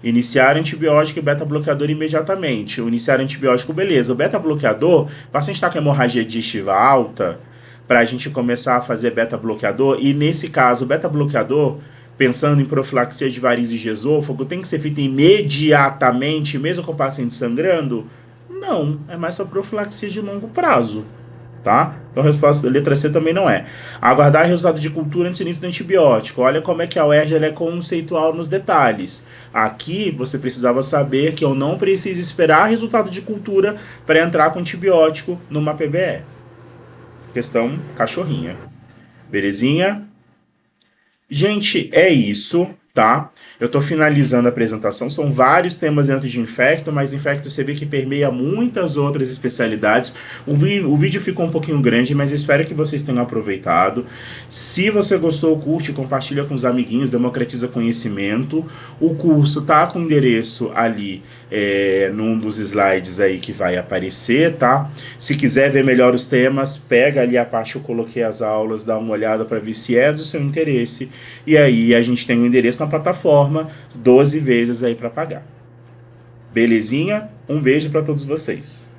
Iniciar antibiótico e beta-bloqueador imediatamente. O iniciar antibiótico, beleza. O beta-bloqueador, o paciente está com hemorragia digestiva alta, para a gente começar a fazer beta-bloqueador, e nesse caso, o beta-bloqueador, pensando em profilaxia de varizes de esôfago, tem que ser feito imediatamente, mesmo com o paciente sangrando? Não, é mais para profilaxia de longo prazo, tá? Então a resposta da letra C também não é. Aguardar resultado de cultura antes do início do antibiótico. Olha como é que a UERJ é conceitual nos detalhes. Aqui você precisava saber que eu não preciso esperar resultado de cultura para entrar com antibiótico numa PBE. Questão cachorrinha. Belezinha? Gente, é isso, tá? Eu tô finalizando a apresentação. São vários temas dentro de infecto, mas infecto você vê que permeia muitas outras especialidades. O vídeo ficou um pouquinho grande, mas eu espero que vocês tenham aproveitado. Se você gostou, curte, compartilha com os amiguinhos, democratiza conhecimento. O curso tá com o endereço ali num dos slides aí que vai aparecer, tá? Se quiser ver melhor os temas, pega ali a parte que eu coloquei as aulas, dá uma olhada para ver se é do seu interesse. E aí a gente tem o endereço na plataforma, 12 vezes aí para pagar. Belezinha? Um beijo para todos vocês.